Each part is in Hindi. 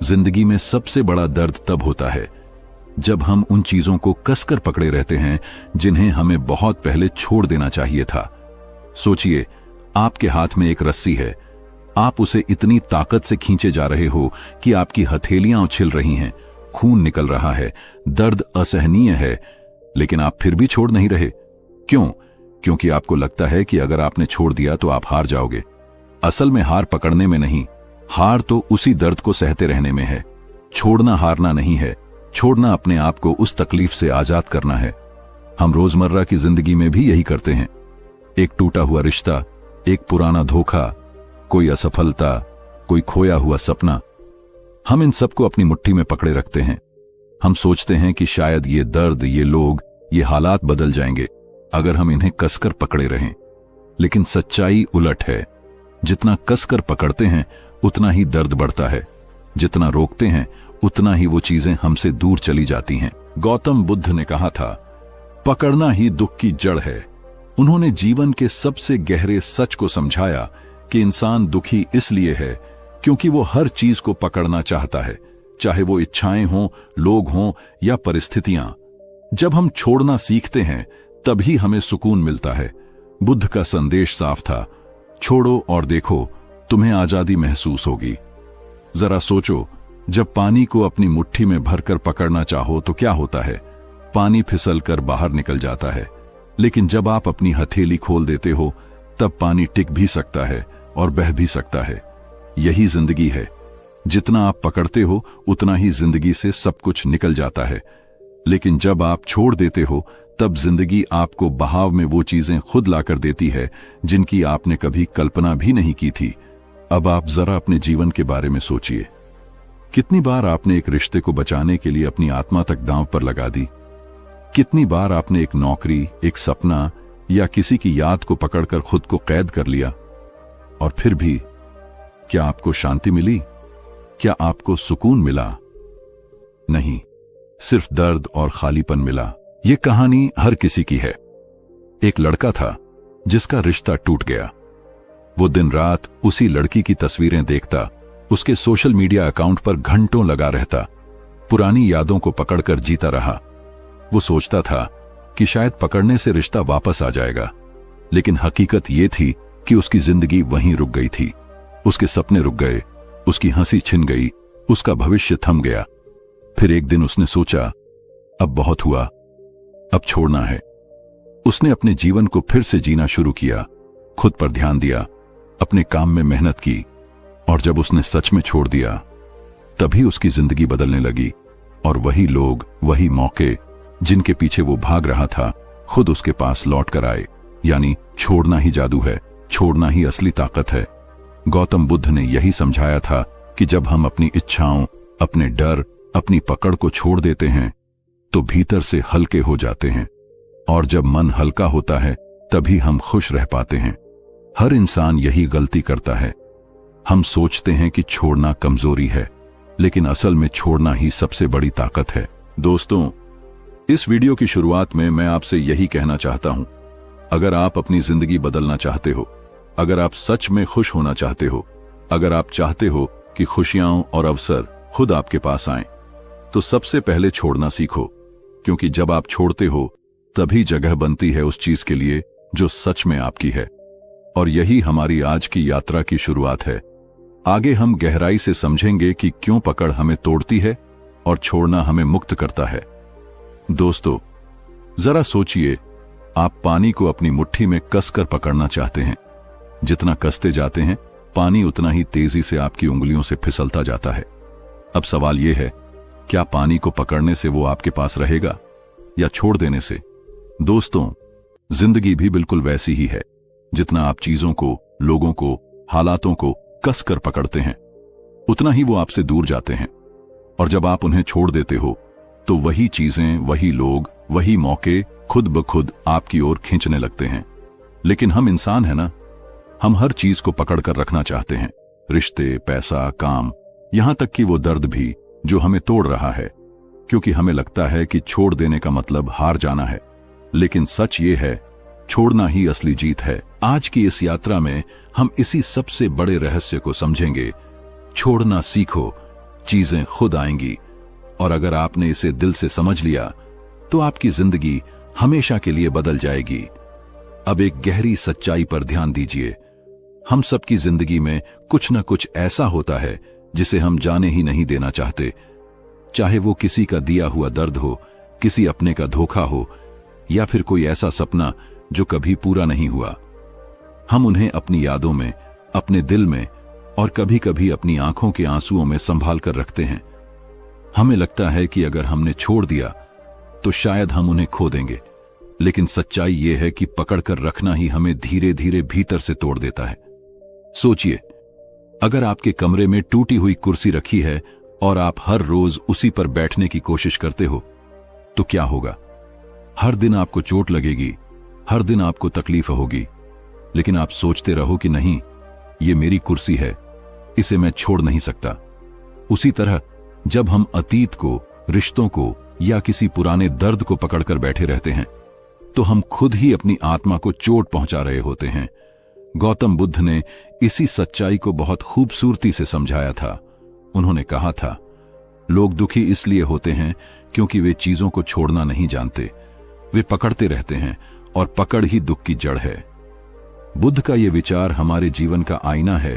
जिंदगी में सबसे बड़ा दर्द तब होता है जब हम उन चीजों को कसकर पकड़े रहते हैं जिन्हें हमें बहुत पहले छोड़ देना चाहिए था। सोचिए, आपके हाथ में एक रस्सी है। आप उसे इतनी ताकत से खींचे जा रहे हो कि आपकी हथेलियां उछल रही हैं, खून निकल रहा है, दर्द असहनीय है, लेकिन आप फिर भी छोड़ नहीं रहे। क्यों? क्योंकि आपको लगता है कि अगर आपने छोड़ दिया तो आप हार जाओगे। असल में हार पकड़ने में नहीं, हार तो उसी दर्द को सहते रहने में है। छोड़ना हारना नहीं है, छोड़ना अपने आप को उस तकलीफ से आजाद करना है। हम रोजमर्रा की जिंदगी में भी यही करते हैं। एक टूटा हुआ रिश्ता, एक पुराना धोखा, कोई असफलता, कोई खोया हुआ सपना, हम इन सबको अपनी मुट्ठी में पकड़े रखते हैं। हम सोचते हैं कि शायद ये दर्द, ये लोग, ये हालात बदल जाएंगे अगर हम इन्हें कसकर पकड़े रहें। लेकिन सच्चाई उलट है। जितना कसकर पकड़ते हैं उतना ही दर्द बढ़ता है, जितना रोकते हैं उतना ही वो चीजें हमसे दूर चली जाती हैं। गौतम बुद्ध ने कहा था, पकड़ना ही दुख की जड़ है। उन्होंने जीवन के सबसे गहरे सच को समझाया कि इंसान दुखी इसलिए है क्योंकि वो हर चीज को पकड़ना चाहता है, चाहे वो इच्छाएं हों, लोग हों या परिस्थितियां। जब हम छोड़ना सीखते हैं तभी हमें सुकून मिलता है। बुद्ध का संदेश साफ था, छोड़ो और देखो, तुम्हें आजादी महसूस होगी। जरा सोचो, जब पानी को अपनी मुट्ठी में भरकर पकड़ना चाहो तो क्या होता है? पानी फिसलकर बाहर निकल जाता है। लेकिन जब आप अपनी हथेली खोल देते हो तब पानी टिक भी सकता है और बह भी सकता है। यही जिंदगी है। जितना आप पकड़ते हो उतना ही जिंदगी से सब कुछ निकल जाता है। लेकिन जब आप छोड़ देते हो तब जिंदगी आपको बहाव में वो चीजें खुद लाकर देती है जिनकी आपने कभी कल्पना भी नहीं की थी। अब आप जरा अपने जीवन के बारे में सोचिए। कितनी बार आपने एक रिश्ते को बचाने के लिए अपनी आत्मा तक दांव पर लगा दी? कितनी बार आपने एक नौकरी, एक सपना या किसी की याद को पकड़कर खुद को कैद कर लिया? और फिर भी क्या आपको शांति मिली? क्या आपको सुकून मिला? नहीं, सिर्फ दर्द और खालीपन मिला। ये कहानी हर किसी की है। एक लड़का था जिसका रिश्ता टूट गया। वो दिन रात उसी लड़की की तस्वीरें देखता, उसके सोशल मीडिया अकाउंट पर घंटों लगा रहता, पुरानी यादों को पकड़कर जीता रहा। वो सोचता था कि शायद पकड़ने से रिश्ता वापस आ जाएगा, लेकिन हकीकत ये थी कि उसकी जिंदगी वहीं रुक गई थी। उसके सपने रुक गए, उसकी हंसी छिन गई, उसका भविष्य थम गया। फिर एक दिन उसने सोचा, अब बहुत हुआ, अब छोड़ना है। उसने अपने जीवन को फिर से जीना शुरू किया, खुद पर ध्यान दिया, अपने काम में मेहनत की, और जब उसने सच में छोड़ दिया तभी उसकी जिंदगी बदलने लगी। और वही लोग, वही मौके जिनके पीछे वो भाग रहा था, खुद उसके पास लौट कर आए। यानी छोड़ना ही जादू है, छोड़ना ही असली ताकत है। गौतम बुद्ध ने यही समझाया था कि जब हम अपनी इच्छाओं, अपने डर, अपनी पकड़ को छोड़ देते हैं तो भीतर से हल्के हो जाते हैं, और जब मन हल्का होता है तभी हम खुश रह पाते हैं। हर इंसान यही गलती करता है। हम सोचते हैं कि छोड़ना कमजोरी है, लेकिन असल में छोड़ना ही सबसे बड़ी ताकत है। दोस्तों, इस वीडियो की शुरुआत में मैं आपसे यही कहना चाहता हूं, अगर आप अपनी जिंदगी बदलना चाहते हो, अगर आप सच में खुश होना चाहते हो, अगर आप चाहते हो कि खुशियां और अवसर खुद आपके पास आएं, तो सबसे पहले छोड़ना सीखो। क्योंकि जब आप छोड़ते हो तभी जगह बनती है उस चीज के लिए जो सच में आपकी है। और यही हमारी आज की यात्रा की शुरुआत है। आगे हम गहराई से समझेंगे कि क्यों पकड़ हमें तोड़ती है और छोड़ना हमें मुक्त करता है। दोस्तों, जरा सोचिए, आप पानी को अपनी मुट्ठी में कसकर पकड़ना चाहते हैं। जितना कसते जाते हैं, पानी उतना ही तेजी से आपकी उंगलियों से फिसलता जाता है। अब सवाल यह है, क्या पानी को पकड़ने से वो आपके पास रहेगा या छोड़ देने से? दोस्तों, जिंदगी भी बिल्कुल वैसी ही है। जितना आप चीजों को, लोगों को, हालातों को कसकर पकड़ते हैं, उतना ही वो आपसे दूर जाते हैं। और जब आप उन्हें छोड़ देते हो तो वही चीजें, वही लोग, वही मौके खुद ब खुद आपकी ओर खींचने लगते हैं। लेकिन हम इंसान हैं ना, हम हर चीज को पकड़कर रखना चाहते हैं। रिश्ते, पैसा, काम, यहां तक कि वो दर्द भी जो हमें तोड़ रहा है, क्योंकि हमें लगता है कि छोड़ देने का मतलब हार जाना है। लेकिन सच ये है, छोड़ना ही असली जीत है। आज की इस यात्रा में हम इसी सबसे बड़े रहस्य को समझेंगे। छोड़ना सीखो, चीजें खुद आएंगी, और अगर आपने इसे दिल से समझ लिया तो आपकी जिंदगी हमेशा के लिए बदल जाएगी। अब एक गहरी सच्चाई पर ध्यान दीजिए। हम सबकी जिंदगी में कुछ न कुछ ऐसा होता है जिसे हम जाने ही नहीं देना चाहते, चाहे वो किसी का दिया हुआ दर्द हो, किसी अपने का धोखा हो, या फिर कोई ऐसा सपना जो कभी पूरा नहीं हुआ। हम उन्हें अपनी यादों में, अपने दिल में और कभी कभी अपनी आंखों के आंसुओं में संभाल कर रखते हैं। हमें लगता है कि अगर हमने छोड़ दिया तो शायद हम उन्हें खो देंगे, लेकिन सच्चाई यह है कि पकड़कर रखना ही हमें धीरे धीरे भीतर से तोड़ देता है। सोचिए, अगर आपके कमरे में टूटी हुई कुर्सी रखी है और आप हर रोज उसी पर बैठने की कोशिश करते हो, तो क्या होगा? हर दिन आपको चोट लगेगी, हर दिन आपको तकलीफ होगी, लेकिन आप सोचते रहो कि नहीं, ये मेरी कुर्सी है, इसे मैं छोड़ नहीं सकता। उसी तरह जब हम अतीत को, रिश्तों को या किसी पुराने दर्द को पकड़कर बैठे रहते हैं, तो हम खुद ही अपनी आत्मा को चोट पहुंचा रहे होते हैं। गौतम बुद्ध ने इसी सच्चाई को बहुत खूबसूरती से समझाया था। उन्होंने कहा था, लोग दुखी इसलिए होते हैं क्योंकि वे चीजों को छोड़ना नहीं जानते। वे पकड़ते रहते हैं और पकड़ ही दुख की जड़ है। बुद्ध का यह विचार हमारे जीवन का आईना है,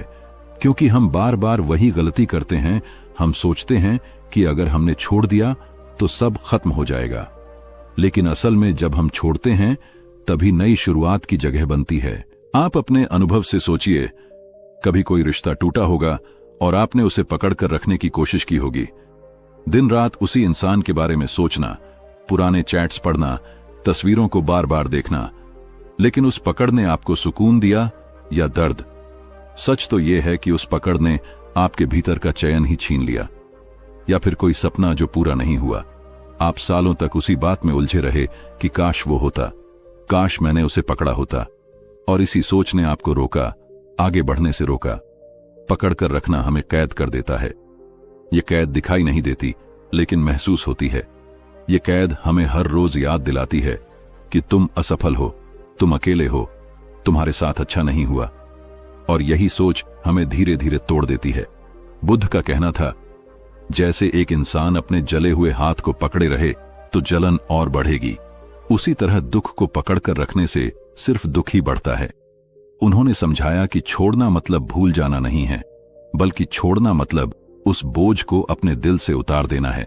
क्योंकि हम बार बार वही गलती करते हैं। हम सोचते हैं कि अगर हमने छोड़ दिया तो सब खत्म हो जाएगा, लेकिन असल में जब हम छोड़ते हैं तभी नई शुरुआत की जगह बनती है। आप अपने अनुभव से सोचिए, कभी कोई रिश्ता टूटा होगा और आपने उसे पकड़कर रखने की कोशिश की होगी। दिन रात उसी इंसान के बारे में सोचना, पुराने चैट्स पढ़ना, तस्वीरों को बार बार देखना, लेकिन उस पकड़ ने आपको सुकून दिया या दर्द? सच तो यह है कि उस पकड़ ने आपके भीतर का चैन ही छीन लिया। या फिर कोई सपना जो पूरा नहीं हुआ, आप सालों तक उसी बात में उलझे रहे कि काश वो होता, काश मैंने उसे पकड़ा होता, और इसी सोच ने आपको रोका, आगे बढ़ने से रोका। पकड़कर रखना हमें कैद कर देता है। ये कैद दिखाई नहीं देती, लेकिन महसूस होती है। ये कैद हमें हर रोज याद दिलाती है कि तुम असफल हो, तुम अकेले हो, तुम्हारे साथ अच्छा नहीं हुआ, और यही सोच हमें धीरे धीरे तोड़ देती है। बुद्ध का कहना था, जैसे एक इंसान अपने जले हुए हाथ को पकड़े रहे तो जलन और बढ़ेगी, उसी तरह दुख को पकड़कर रखने से सिर्फ दुख ही बढ़ता है। उन्होंने समझाया कि छोड़ना मतलब भूल जाना नहीं है, बल्कि छोड़ना मतलब उस बोझ को अपने दिल से उतार देना है।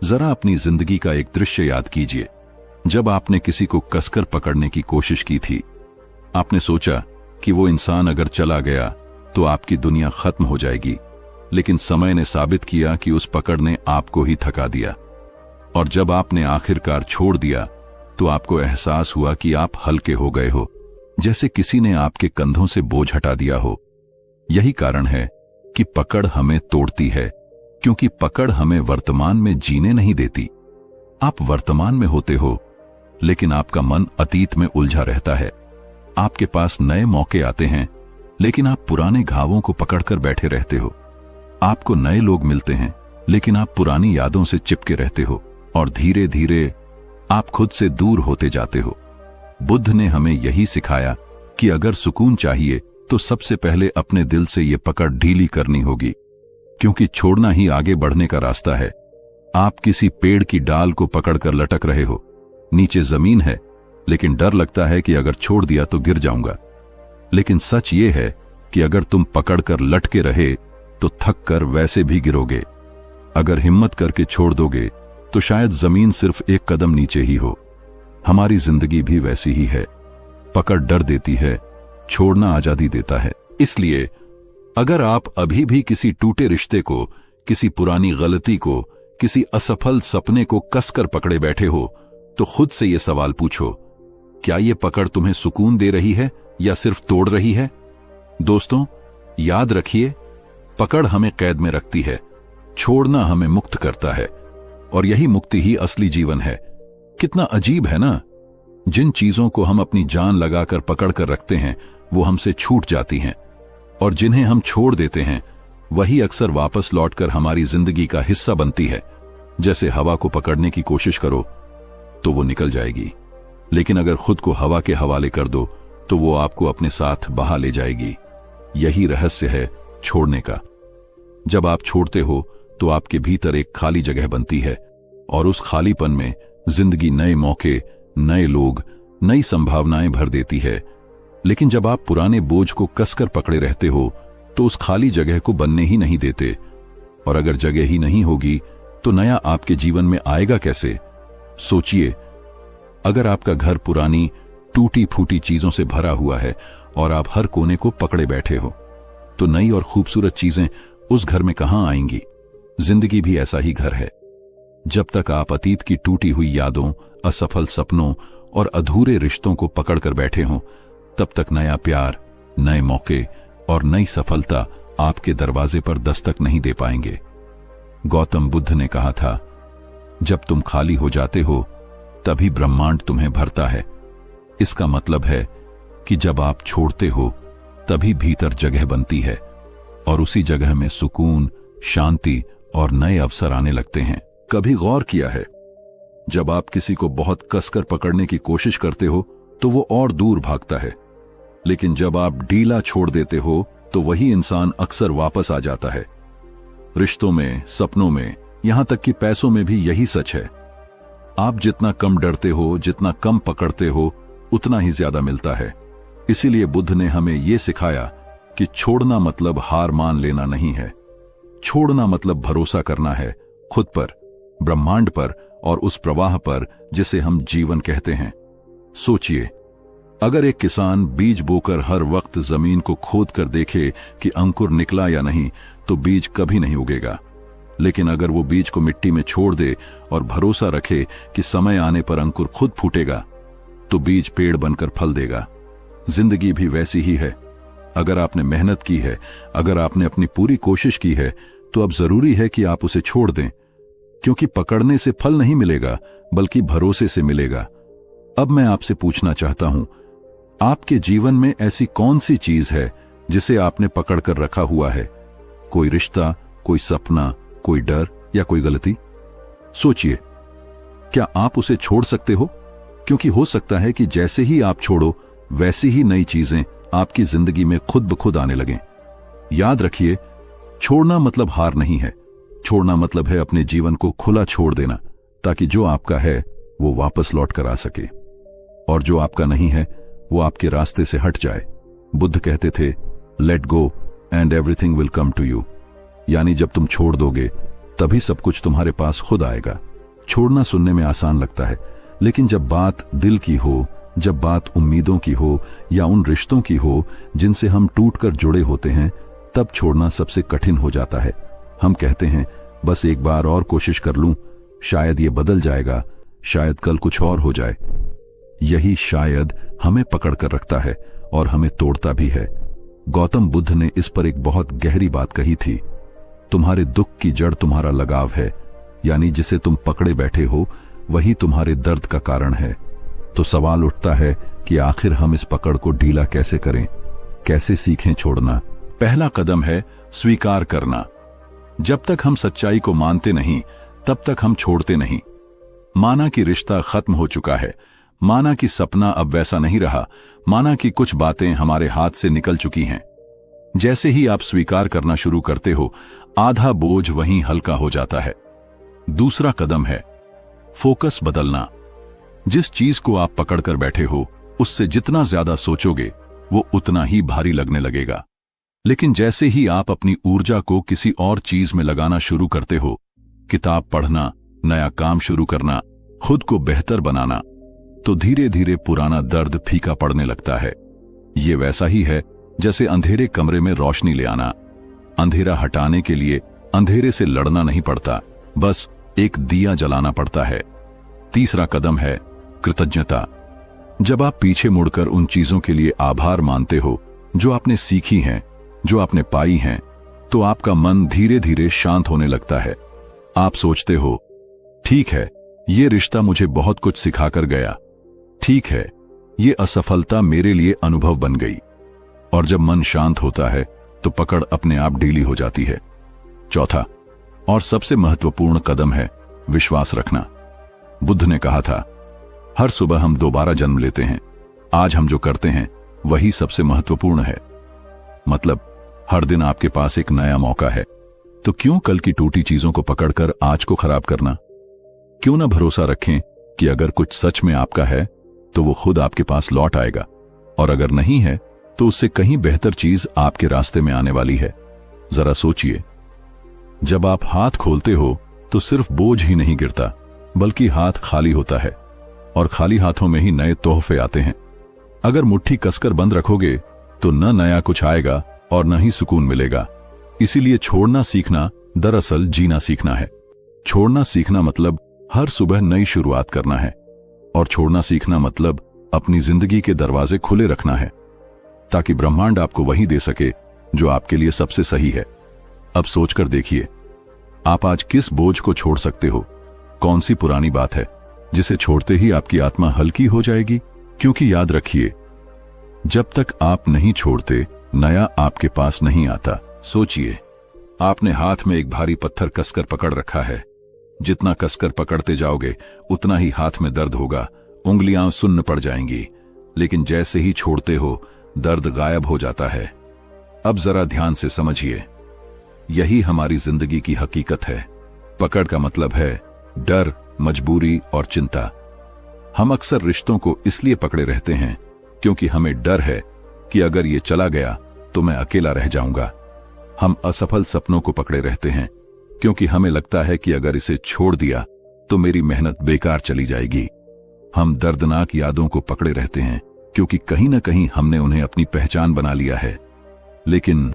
जरा अपनी जिंदगी का एक दृश्य याद कीजिए, जब आपने किसी को कसकर पकड़ने की कोशिश की थी। आपने सोचा कि वो इंसान अगर चला गया तो आपकी दुनिया खत्म हो जाएगी, लेकिन समय ने साबित किया कि उस पकड़ ने आपको ही थका दिया। और जब आपने आखिरकार छोड़ दिया तो आपको एहसास हुआ कि आप हल्के हो गए हो, जैसे किसी ने आपके कंधों से बोझ हटा दिया हो। यही कारण है कि पकड़ हमें तोड़ती है, क्योंकि पकड़ हमें वर्तमान में जीने नहीं देती। आप वर्तमान में होते हो, लेकिन आपका मन अतीत में उलझा रहता है। आपके पास नए मौके आते हैं, लेकिन आप पुराने घावों को पकड़कर बैठे रहते हो। आपको नए लोग मिलते हैं, लेकिन आप पुरानी यादों से चिपके रहते हो, और धीरे धीरे आप खुद से दूर होते जाते हो। बुद्ध ने हमें यही सिखाया कि अगर सुकून चाहिए तो सबसे पहले अपने दिल से ये पकड़ ढीली करनी होगी, क्योंकि छोड़ना ही आगे बढ़ने का रास्ता है। आप किसी पेड़ की डाल को पकड़कर लटक रहे हो, नीचे जमीन है, लेकिन डर लगता है कि अगर छोड़ दिया तो गिर जाऊंगा। लेकिन सच ये है कि अगर तुम पकड़कर लटके रहे तो थक कर वैसे भी गिरोगे। अगर हिम्मत करके छोड़ दोगे तो शायद जमीन सिर्फ एक कदम नीचे ही हो। हमारी जिंदगी भी वैसी ही है। पकड़ डर देती है, छोड़ना आजादी देता है। इसलिए अगर आप अभी भी किसी टूटे रिश्ते को, किसी पुरानी गलती को, किसी असफल सपने को कसकर पकड़े बैठे हो, तो खुद से यह सवाल पूछो, क्या यह पकड़ तुम्हें सुकून दे रही है या सिर्फ तोड़ रही है? दोस्तों, याद रखिए, पकड़ हमें कैद में रखती है, छोड़ना हमें मुक्त करता है, और यही मुक्ति ही असली जीवन है। कितना अजीब है ना? जिन चीजों को हम अपनी जान लगाकर पकड़ कर रखते हैं वो हमसे छूट जाती हैं, और जिन्हें हम छोड़ देते हैं वही अक्सर वापस लौटकर हमारी जिंदगी का हिस्सा बनती है। जैसे हवा को पकड़ने की कोशिश करो तो वो निकल जाएगी, लेकिन अगर खुद को हवा के हवाले कर दो तो वो आपको अपने साथ बहा ले जाएगी। यही रहस्य है छोड़ने का। जब आप छोड़ते हो तो आपके भीतर एक खाली जगह बनती है, और उस खालीपन में जिंदगी नए मौके, नए लोग, नई संभावनाएं भर देती है। लेकिन जब आप पुराने बोझ को कसकर पकड़े रहते हो तो उस खाली जगह को बनने ही नहीं देते, और अगर जगह ही नहीं होगी तो नया आपके जीवन में आएगा कैसे? सोचिए, अगर आपका घर पुरानी टूटी फूटी चीजों से भरा हुआ है और आप हर कोने को पकड़े बैठे हो, तो नई और खूबसूरत चीजें उस घर में कहां आएंगी? जिंदगी भी ऐसा ही घर है। जब तक आप अतीत की टूटी हुई यादों, असफल सपनों और अधूरे रिश्तों को पकड़कर बैठे हों, तब तक नया प्यार, नए मौके और नई सफलता आपके दरवाजे पर दस्तक नहीं दे पाएंगे। गौतम बुद्ध ने कहा था, जब तुम खाली हो जाते हो तभी ब्रह्मांड तुम्हें भरता है। इसका मतलब है कि जब आप छोड़ते हो तभी भीतर जगह बनती है, और उसी जगह में सुकून, शांति और नए अवसर आने लगते हैं। कभी गौर किया है, जब आप किसी को बहुत कसकर पकड़ने की कोशिश करते हो तो वो और दूर भागता है, लेकिन जब आप ढीला छोड़ देते हो तो वही इंसान अक्सर वापस आ जाता है। रिश्तों में, सपनों में, यहां तक कि पैसों में भी यही सच है। आप जितना कम डरते हो, जितना कम पकड़ते हो, उतना ही ज्यादा मिलता है। इसीलिए बुद्ध ने हमें यह सिखाया कि छोड़ना मतलब हार मान लेना नहीं है। छोड़ना मतलब भरोसा करना है, खुद पर, ब्रह्मांड पर और उस प्रवाह पर जिसे हम जीवन कहते हैं। सोचिए, अगर एक किसान बीज बोकर हर वक्त जमीन को खोद कर देखे कि अंकुर निकला या नहीं, तो बीज कभी नहीं उगेगा। लेकिन अगर वो बीज को मिट्टी में छोड़ दे और भरोसा रखे कि समय आने पर अंकुर खुद फूटेगा, तो बीज पेड़ बनकर फल देगा। जिंदगी भी वैसी ही है। अगर आपने मेहनत की है, अगर आपने अपनी पूरी कोशिश की है, तो अब जरूरी है कि आप उसे छोड़ दें, क्योंकि पकड़ने से फल नहीं मिलेगा, बल्कि भरोसे से मिलेगा। अब मैं आपसे पूछना चाहता हूं, आपके जीवन में ऐसी कौन सी चीज है जिसे आपने पकड़कर रखा हुआ है? कोई रिश्ता, कोई सपना, कोई डर या कोई गलती? सोचिए, क्या आप उसे छोड़ सकते हो? क्योंकि हो सकता है कि जैसे ही आप छोड़ो, वैसी ही नई चीजें आपकी जिंदगी में खुद ब खुद आने लगें। याद रखिए, छोड़ना मतलब हार नहीं है। छोड़ना मतलब है अपने जीवन को खुला छोड़ देना, ताकि जो आपका है वो वापस लौट कर आ सके, और जो आपका नहीं है वो आपके रास्ते से हट जाए। बुद्ध कहते थे, let go and everything will come to you. यानी जब तुम छोड़ दोगे तभी सब कुछ तुम्हारे पास खुद आएगा। छोड़ना सुनने में आसान लगता है, लेकिन जब बात दिल की हो, जब बात उम्मीदों की हो या उन रिश्तों की हो जिनसे हम टूटकर जुड़े होते हैं, तब छोड़ना सबसे कठिन हो जाता है। हम कहते हैं, बस एक बार और कोशिश कर लूं, शायद ये बदल जाएगा, शायद कल कुछ और हो जाए। यही शायद हमें पकड़ कर रखता है और हमें तोड़ता भी है। गौतम बुद्ध ने इस पर एक बहुत गहरी बात कही थी, तुम्हारे दुख की जड़ तुम्हारा लगाव है, यानी जिसे तुम पकड़े बैठे हो वही तुम्हारे दर्द का कारण है। तो सवाल उठता है कि आखिर हम इस पकड़ को ढीला कैसे करें, कैसे सीखें छोड़ना? पहला कदम है स्वीकार करना। जब तक हम सच्चाई को मानते नहीं, तब तक हम छोड़ते नहीं। माना कि रिश्ता खत्म हो चुका है, माना कि सपना अब वैसा नहीं रहा, माना कि कुछ बातें हमारे हाथ से निकल चुकी हैं। जैसे ही आप स्वीकार करना शुरू करते हो, आधा बोझ वहीं हल्का हो जाता है। दूसरा कदम है फोकस बदलना। जिस चीज को आप पकड़कर बैठे हो, उससे जितना ज्यादा सोचोगे वो उतना ही भारी लगने लगेगा। लेकिन जैसे ही आप अपनी ऊर्जा को किसी और चीज में लगाना शुरू करते हो, किताब पढ़ना, नया काम शुरू करना, खुद को बेहतर बनाना, तो धीरे धीरे पुराना दर्द फीका पड़ने लगता है। ये वैसा ही है जैसे अंधेरे कमरे में रोशनी ले आना। अंधेरा हटाने के लिए अंधेरे से लड़ना नहीं पड़ता, बस एक दिया जलाना पड़ता है। तीसरा कदम है कृतज्ञता। जब आप पीछे मुड़कर उन चीजों के लिए आभार मानते हो जो आपने सीखी हैं, जो आपने पाई हैं, तो आपका मन धीरे धीरे शांत होने लगता है। आप सोचते हो, ठीक है, ये रिश्ता मुझे बहुत कुछ सिखाकर गया, ठीक है, ये असफलता मेरे लिए अनुभव बन गई। और जब मन शांत होता है तो पकड़ अपने आप ढीली हो जाती है। चौथा और सबसे महत्वपूर्ण कदम है विश्वास रखना। बुद्ध ने कहा था, हर सुबह हम दोबारा जन्म लेते हैं, आज हम जो करते हैं वही सबसे महत्वपूर्ण है। मतलब हर दिन आपके पास एक नया मौका है, तो क्यों कल की टूटी चीजों को पकड़कर आज को खराब करना? क्यों ना भरोसा रखें कि अगर कुछ सच में आपका है तो वो खुद आपके पास लौट आएगा, और अगर नहीं है तो उससे कहीं बेहतर चीज आपके रास्ते में आने वाली है। जरा सोचिए, जब आप हाथ खोलते हो तो सिर्फ बोझ ही नहीं गिरता, बल्कि हाथ खाली होता है, और खाली हाथों में ही नए तोहफे आते हैं। अगर मुट्ठी कसकर बंद रखोगे तो न नया कुछ आएगा और न ही सुकून मिलेगा। इसीलिए छोड़ना सीखना दरअसल जीना सीखना है। छोड़ना सीखना मतलब हर सुबह नई शुरुआत करना है, और छोड़ना सीखना मतलब अपनी जिंदगी के दरवाजे खुले रखना है, ताकि ब्रह्मांड आपको वही दे सके जो आपके लिए सबसे सही है। अब सोचकर देखिए, आप आज किस बोझ को छोड़ सकते हो? कौन सी पुरानी बात है जिसे छोड़ते ही आपकी आत्मा हल्की हो जाएगी? क्योंकि याद रखिए, जब तक आप नहीं छोड़ते, नया आपके पास नहीं आता। सोचिए, आपने हाथ में एक भारी पत्थर कसकर पकड़ रखा है। जितना कसकर पकड़ते जाओगे उतना ही हाथ में दर्द होगा, उंगलियां सुन्न पड़ जाएंगी, लेकिन जैसे ही छोड़ते हो दर्द गायब हो जाता है। अब जरा ध्यान से समझिए, यही हमारी जिंदगी की हकीकत है। पकड़ का मतलब है डर, मजबूरी और चिंता। हम अक्सर रिश्तों को इसलिए पकड़े रहते हैं क्योंकि हमें डर है कि अगर ये चला गया तो मैं अकेला रह जाऊंगा। हम असफल सपनों को पकड़े रहते हैं क्योंकि हमें लगता है कि अगर इसे छोड़ दिया तो मेरी मेहनत बेकार चली जाएगी। हम दर्दनाक यादों को पकड़े रहते हैं क्योंकि कहीं ना कहीं हमने उन्हें अपनी पहचान बना लिया है। लेकिन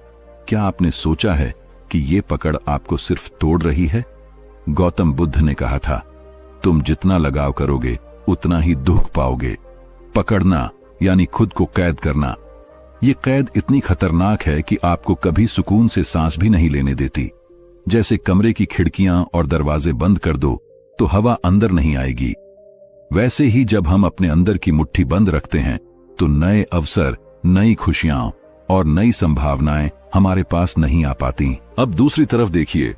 क्या आपने सोचा है कि ये पकड़ आपको सिर्फ तोड़ रही है? गौतम बुद्ध ने कहा था, तुम जितना लगाव करोगे उतना ही दुख पाओगे। पकड़ना यानी खुद को कैद करना। ये कैद इतनी खतरनाक है कि आपको कभी सुकून से सांस भी नहीं लेने देती। जैसे कमरे की खिड़कियां और दरवाजे बंद कर दो तो हवा अंदर नहीं आएगी, वैसे ही जब हम अपने अंदर की मुट्ठी बंद रखते हैं तो नए अवसर, नई खुशियां और नई संभावनाएं हमारे पास नहीं आ पाती। अब दूसरी तरफ देखिए,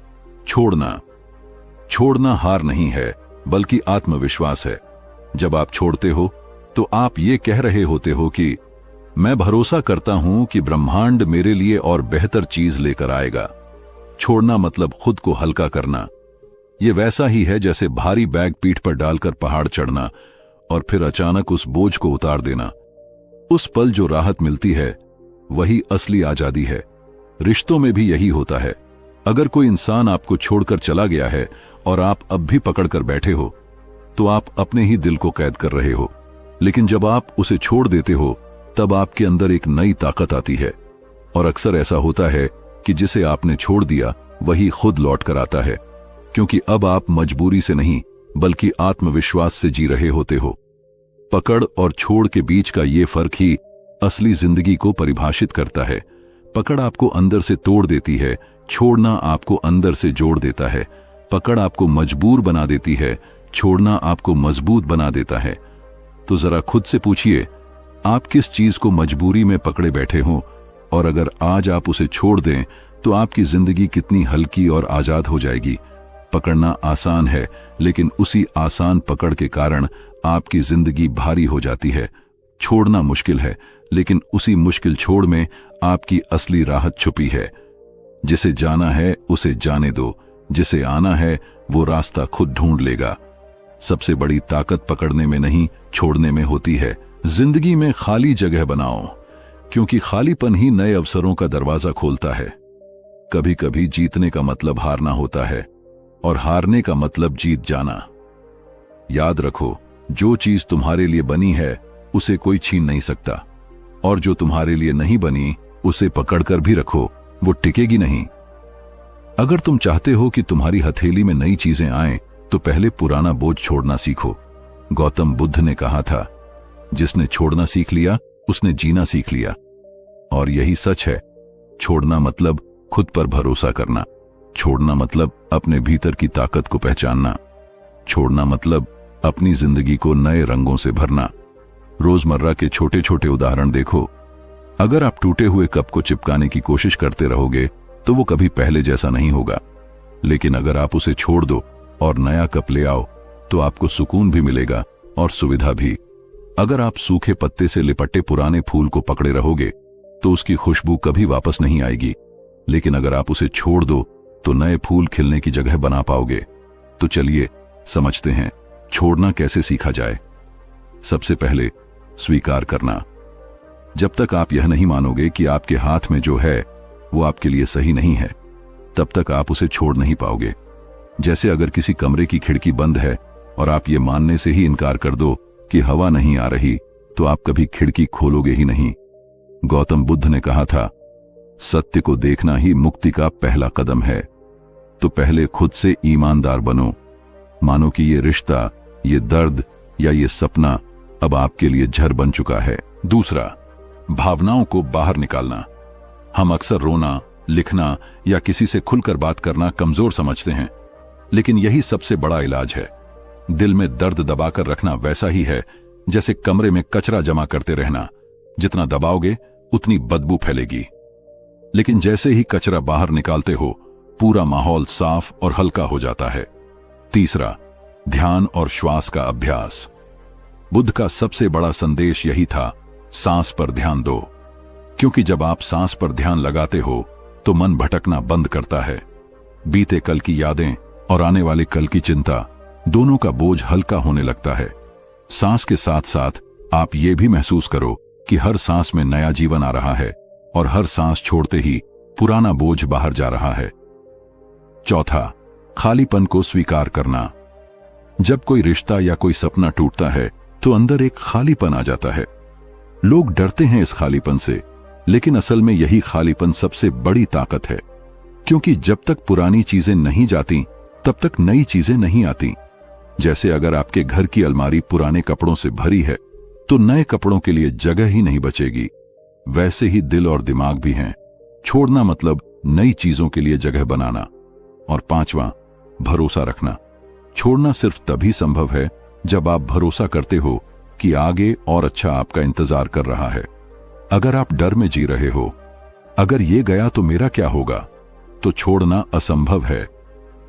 छोड़ना हार नहीं है बल्कि आत्मविश्वास है। जब आप छोड़ते हो तो आप ये कह रहे होते हो कि मैं भरोसा करता हूं कि ब्रह्मांड मेरे लिए और बेहतर चीज लेकर आएगा। छोड़ना मतलब खुद को हल्का करना। ये वैसा ही है जैसे भारी बैग पीठ पर डालकर पहाड़ चढ़ना और फिर अचानक उस बोझ को उतार देना। उस पल जो राहत मिलती है वही असली आजादी है। रिश्तों में भी यही होता है। अगर कोई इंसान आपको छोड़कर चला गया है और आप अब भी पकड़कर बैठे हो तो आप अपने ही दिल को कैद कर रहे हो। लेकिन जब आप उसे छोड़ देते हो तब आपके अंदर एक नई ताकत आती है, और अक्सर ऐसा होता है कि जिसे आपने छोड़ दिया वही खुद लौट कर आता है, क्योंकि अब आप मजबूरी से नहीं बल्कि आत्मविश्वास से जी रहे होते हो। पकड़ और छोड़ के बीच का ये फर्क ही असली जिंदगी को परिभाषित करता है। पकड़ आपको अंदर से तोड़ देती है, छोड़ना आपको अंदर से जोड़ देता है। पकड़ आपको मजबूर बना देती है, छोड़ना आपको मजबूत बना देता है। तो जरा खुद से पूछिए, आप किस चीज को मजबूरी में पकड़े बैठे हो, और अगर आज आप उसे छोड़ दें तो आपकी जिंदगी कितनी हल्की और आजाद हो जाएगी। पकड़ना आसान है, लेकिन उसी आसान पकड़ के कारण आपकी जिंदगी भारी हो जाती है। छोड़ना मुश्किल है, लेकिन उसी मुश्किल छोड़ में आपकी असली राहत छुपी है। जिसे जाना है उसे जाने दो, जिसे आना है वो रास्ता खुद ढूंढ लेगा। सबसे बड़ी ताकत पकड़ने में नहीं, छोड़ने में होती है। जिंदगी में खाली जगह बनाओ, क्योंकि खालीपन ही नए अवसरों का दरवाजा खोलता है। कभी कभी जीतने का मतलब हारना होता है, और हारने का मतलब जीत जाना। याद रखो, जो चीज तुम्हारे लिए बनी है उसे कोई छीन नहीं सकता, और जो तुम्हारे लिए नहीं बनी उसे पकड़कर भी रखो, वो टिकेगी नहीं। अगर तुम चाहते हो कि तुम्हारी हथेली में नई चीजें आएं, तो पहले पुराना बोझ छोड़ना सीखो। गौतम बुद्ध ने कहा था, जिसने छोड़ना सीख लिया उसने जीना सीख लिया। और यही सच है। छोड़ना मतलब खुद पर भरोसा करना। छोड़ना मतलब अपने भीतर की ताकत को पहचानना। छोड़ना मतलब अपनी जिंदगी को नए रंगों से भरना। रोजमर्रा के छोटे छोटे उदाहरण देखो। अगर आप टूटे हुए कप को चिपकाने की कोशिश करते रहोगे तो वो कभी पहले जैसा नहीं होगा, लेकिन अगर आप उसे छोड़ दो और नया कप ले आओ तो आपको सुकून भी मिलेगा और सुविधा भी। अगर आप सूखे पत्ते से लिपटे पुराने फूल को पकड़े रहोगे तो उसकी खुशबू कभी वापस नहीं आएगी, लेकिन अगर आप उसे छोड़ दो तो नए फूल खिलने की जगह बना पाओगे। तो चलिए समझते हैं छोड़ना कैसे सीखा जाए। सबसे पहले स्वीकार करना। जब तक आप यह नहीं मानोगे कि आपके हाथ में जो है वो आपके लिए सही नहीं है, तब तक आप उसे छोड़ नहीं पाओगे। जैसे अगर किसी कमरे की खिड़की बंद है और आप ये मानने से ही इनकार कर दो कि हवा नहीं आ रही, तो आप कभी खिड़की खोलोगे ही नहीं। गौतम बुद्ध ने कहा था, सत्य को देखना ही मुक्ति का पहला कदम है। तो पहले खुद से ईमानदार बनो। मानो कि ये रिश्ता, ये दर्द या ये सपना अब आपके लिए झर बन चुका है। दूसरा, भावनाओं को बाहर निकालना। हम अक्सर रोना, लिखना या किसी से खुलकर बात करना कमजोर समझते हैं, लेकिन यही सबसे बड़ा इलाज है। दिल में दर्द दबाकर रखना वैसा ही है जैसे कमरे में कचरा जमा करते रहना। जितना दबाओगे उतनी बदबू फैलेगी, लेकिन जैसे ही कचरा बाहर निकालते हो, पूरा माहौल साफ और हल्का हो जाता है। तीसरा, ध्यान और श्वास का अभ्यास। बुद्ध का सबसे बड़ा संदेश यही था, सांस पर ध्यान दो। क्योंकि जब आप सांस पर ध्यान लगाते हो तो मन भटकना बंद करता है। बीते कल की यादें और आने वाले कल की चिंता, दोनों का बोझ हल्का होने लगता है। सांस के साथ साथ आप ये भी महसूस करो कि हर सांस में नया जीवन आ रहा है और हर सांस छोड़ते ही पुराना बोझ बाहर जा रहा है। चौथा, खालीपन को स्वीकार करना। जब कोई रिश्ता या कोई सपना टूटता है तो अंदर एक खालीपन आ जाता है। लोग डरते हैं इस खालीपन से, लेकिन असल में यही खालीपन सबसे बड़ी ताकत है। क्योंकि जब तक पुरानी चीजें नहीं जाती, तब तक नई चीजें नहीं आती। जैसे अगर आपके घर की अलमारी पुराने कपड़ों से भरी है, तो नए कपड़ों के लिए जगह ही नहीं बचेगी। वैसे ही दिल और दिमाग भी हैं। छोड़ना मतलब नई चीजों के लिए जगह बनाना। और पांचवा, भरोसा रखना। छोड़ना सिर्फ तभी संभव है जब आप भरोसा करते हो कि आगे और अच्छा आपका इंतजार कर रहा है। अगर आप डर में जी रहे हो, अगर ये गया तो मेरा क्या होगा, तो छोड़ना असंभव है।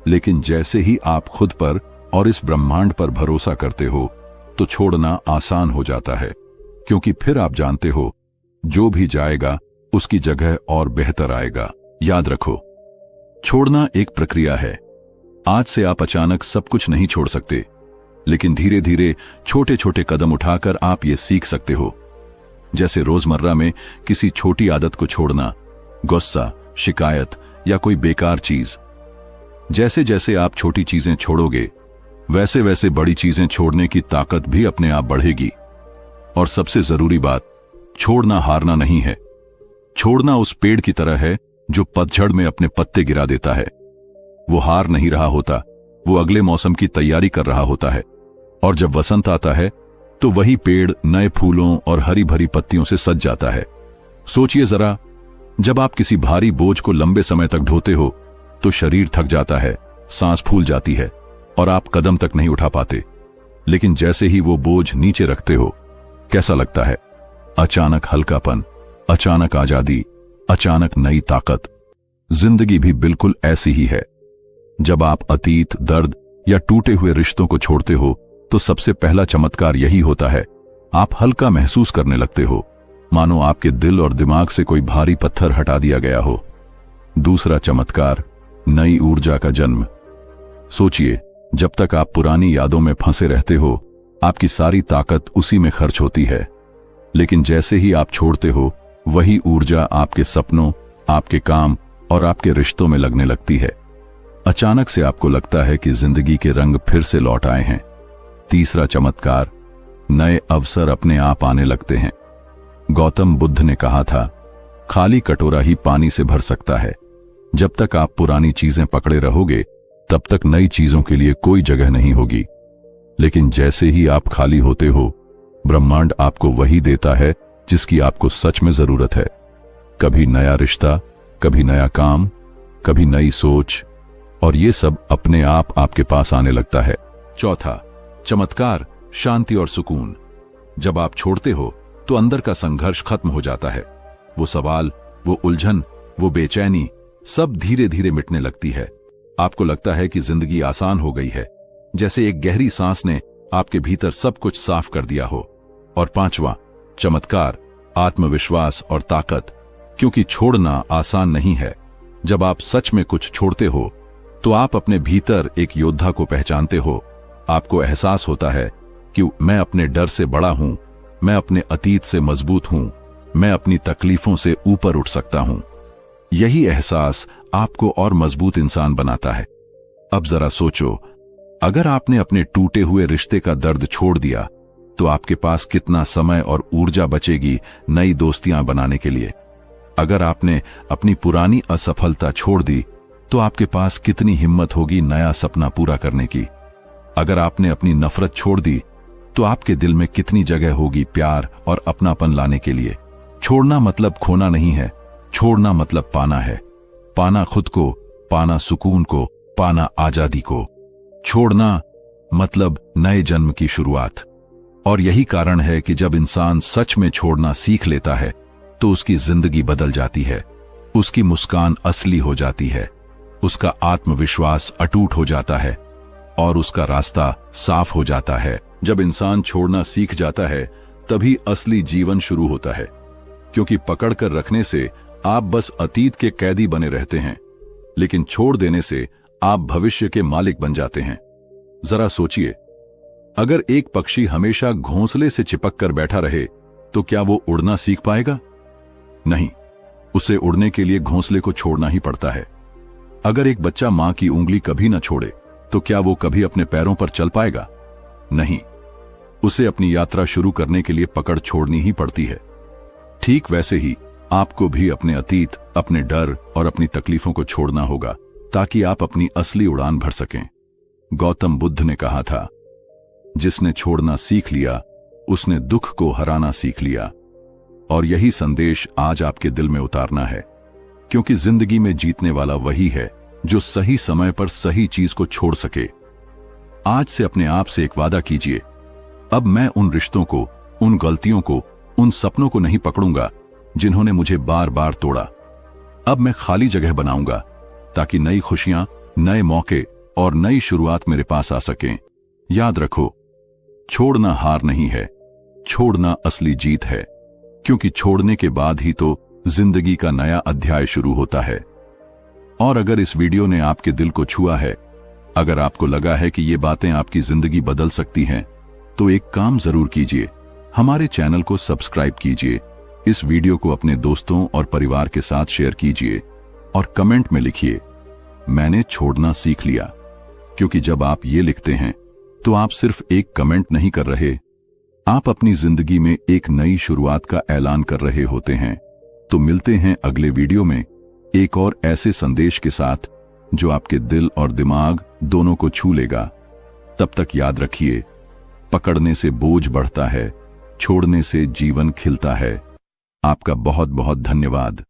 लेकिन जैसे ही आप खुद पर और इस ब्रह्मांड पर भरोसा करते हो, तो छोड़ना आसान हो जाता है। क्योंकि फिर आप जानते हो, जो भी जाएगा उसकी जगह और बेहतर आएगा। याद रखो, छोड़ना एक प्रक्रिया है। आज से आप अचानक सब कुछ नहीं छोड़ सकते, लेकिन धीरे धीरे छोटे छोटे कदम उठाकर आप ये सीख सकते हो। जैसे रोजमर्रा में किसी छोटी आदत को छोड़ना, गुस्सा, शिकायत या कोई बेकार चीज। जैसे जैसे आप छोटी चीजें छोड़ोगे, वैसे वैसे बड़ी चीजें छोड़ने की ताकत भी अपने आप बढ़ेगी। और सबसे जरूरी बात, छोड़ना हारना नहीं है। छोड़ना उस पेड़ की तरह है जो पतझड़ में अपने पत्ते गिरा देता है। वो हार नहीं रहा होता, वो अगले मौसम की तैयारी कर रहा होता है। और जब वसंत आता है तो वही पेड़ नए फूलों और हरी भरी पत्तियों से सज जाता है। सोचिए जरा, जब आप किसी भारी बोझ को लंबे समय तक ढोते हो तो शरीर थक जाता है, सांस फूल जाती है और आप कदम तक नहीं उठा पाते। लेकिन जैसे ही वो बोझ नीचे रखते हो, कैसा लगता है? अचानक हल्कापन, अचानक आजादी, अचानक नई ताकत। जिंदगी भी बिल्कुल ऐसी ही है। जब आप अतीत, दर्द या टूटे हुए रिश्तों को छोड़ते हो, तो सबसे पहला चमत्कार यही होता है, आप हल्का महसूस करने लगते हो, मानो आपके दिल और दिमाग से कोई भारी पत्थर हटा दिया गया हो। दूसरा चमत्कार, नई ऊर्जा का जन्म। सोचिए, जब तक आप पुरानी यादों में फंसे रहते हो, आपकी सारी ताकत उसी में खर्च होती है। लेकिन जैसे ही आप छोड़ते हो, वही ऊर्जा आपके सपनों, आपके काम और आपके रिश्तों में लगने लगती है। अचानक से आपको लगता है कि जिंदगी के रंग फिर से लौट आए हैं। तीसरा चमत्कार, नए अवसर अपने आप आने लगते हैं। गौतम बुद्ध ने कहा था, खाली कटोरा ही पानी से भर सकता है। जब तक आप पुरानी चीजें पकड़े रहोगे, तब तक नई चीजों के लिए कोई जगह नहीं होगी। लेकिन जैसे ही आप खाली होते हो, ब्रह्मांड आपको वही देता है जिसकी आपको सच में जरूरत है। कभी नया रिश्ता, कभी नया काम, कभी नई सोच, और ये सब अपने आप आपके पास आने लगता है। चौथा चमत्कार, शांति और सुकून। जब आप छोड़ते हो तो अंदर का संघर्ष खत्म हो जाता है। वो सवाल, वो उलझन, वो बेचैनी सब धीरे धीरे मिटने लगती है। आपको लगता है कि जिंदगी आसान हो गई है, जैसे एक गहरी सांस ने आपके भीतर सब कुछ साफ कर दिया हो। और पांचवा चमत्कार, आत्मविश्वास और ताकत। क्योंकि छोड़ना आसान नहीं है, जब आप सच में कुछ छोड़ते हो तो आप अपने भीतर एक योद्धा को पहचानते हो। आपको एहसास होता है कि मैं अपने डर से बड़ा हूं, मैं अपने अतीत से मजबूत हूं, मैं अपनी तकलीफों से ऊपर उठ सकता हूं। यही एहसास आपको और मजबूत इंसान बनाता है। अब जरा सोचो, अगर आपने अपने टूटे हुए रिश्ते का दर्द छोड़ दिया तो आपके पास कितना समय और ऊर्जा बचेगी नई दोस्तियां बनाने के लिए। अगर आपने अपनी पुरानी असफलता छोड़ दी तो आपके पास कितनी हिम्मत होगी नया सपना पूरा करने की। अगर आपने अपनी नफरत छोड़ दी तो आपके दिल में कितनी जगह होगी प्यार और अपनापन लाने के लिए। छोड़ना मतलब खोना नहीं है, छोड़ना मतलब पाना है। पाना खुद को, पाना सुकून को, पाना आजादी को। छोड़ना मतलब नए जन्म की शुरुआत। और यही कारण है कि जब इंसान सच में छोड़ना सीख लेता है तो उसकी जिंदगी बदल जाती है, उसकी मुस्कान असली हो जाती है, उसका आत्मविश्वास अटूट हो जाता है और उसका रास्ता साफ हो जाता है। जब इंसान छोड़ना सीख जाता है तभी असली जीवन शुरू होता है, क्योंकि पकड़कर रखने से आप बस अतीत के कैदी बने रहते हैं, लेकिन छोड़ देने से आप भविष्य के मालिक बन जाते हैं। जरा सोचिए, अगर एक पक्षी हमेशा घोंसले से चिपक कर बैठा रहे तो क्या वो उड़ना सीख पाएगा? नहीं, उसे उड़ने के लिए घोंसले को छोड़ना ही पड़ता है। अगर एक बच्चा मां की उंगली कभी न छोड़े तो क्या वो कभी अपने पैरों पर चल पाएगा? नहीं, उसे अपनी यात्रा शुरू करने के लिए पकड़ छोड़नी ही पड़ती है। ठीक वैसे ही आपको भी अपने अतीत, अपने डर और अपनी तकलीफों को छोड़ना होगा ताकि आप अपनी असली उड़ान भर सकें। गौतम बुद्ध ने कहा था, जिसने छोड़ना सीख लिया उसने दुख को हराना सीख लिया। और यही संदेश आज आपके दिल में उतारना है, क्योंकि जिंदगी में जीतने वाला वही है जो सही समय पर सही चीज को छोड़ सके। आज से अपने आप से एक वादा कीजिए, अब मैं उन रिश्तों को, उन गलतियों को, उन सपनों को नहीं पकड़ूंगा जिन्होंने मुझे बार बार तोड़ा। अब मैं खाली जगह बनाऊंगा ताकि नई खुशियां, नए मौके और नई शुरुआत मेरे पास आ सकें। याद रखो, छोड़ना हार नहीं है, छोड़ना असली जीत है, क्योंकि छोड़ने के बाद ही तो जिंदगी का नया अध्याय शुरू होता है। और अगर इस वीडियो ने आपके दिल को छुआ है, अगर आपको लगा है कि ये बातें आपकी जिंदगी बदल सकती हैं, तो एक काम जरूर कीजिए, हमारे चैनल को सब्सक्राइब कीजिए, इस वीडियो को अपने दोस्तों और परिवार के साथ शेयर कीजिए और कमेंट में लिखिए, मैंने छोड़ना सीख लिया। क्योंकि जब आप ये लिखते हैं तो आप सिर्फ एक कमेंट नहीं कर रहे, आप अपनी जिंदगी में एक नई शुरुआत का ऐलान कर रहे होते हैं। तो मिलते हैं अगले वीडियो में एक और ऐसे संदेश के साथ जो आपके दिल और दिमाग दोनों को छू लेगा। तब तक याद रखिए, पकड़ने से बोझ बढ़ता है, छोड़ने से जीवन खिलता है। आपका बहुत बहुत धन्यवाद।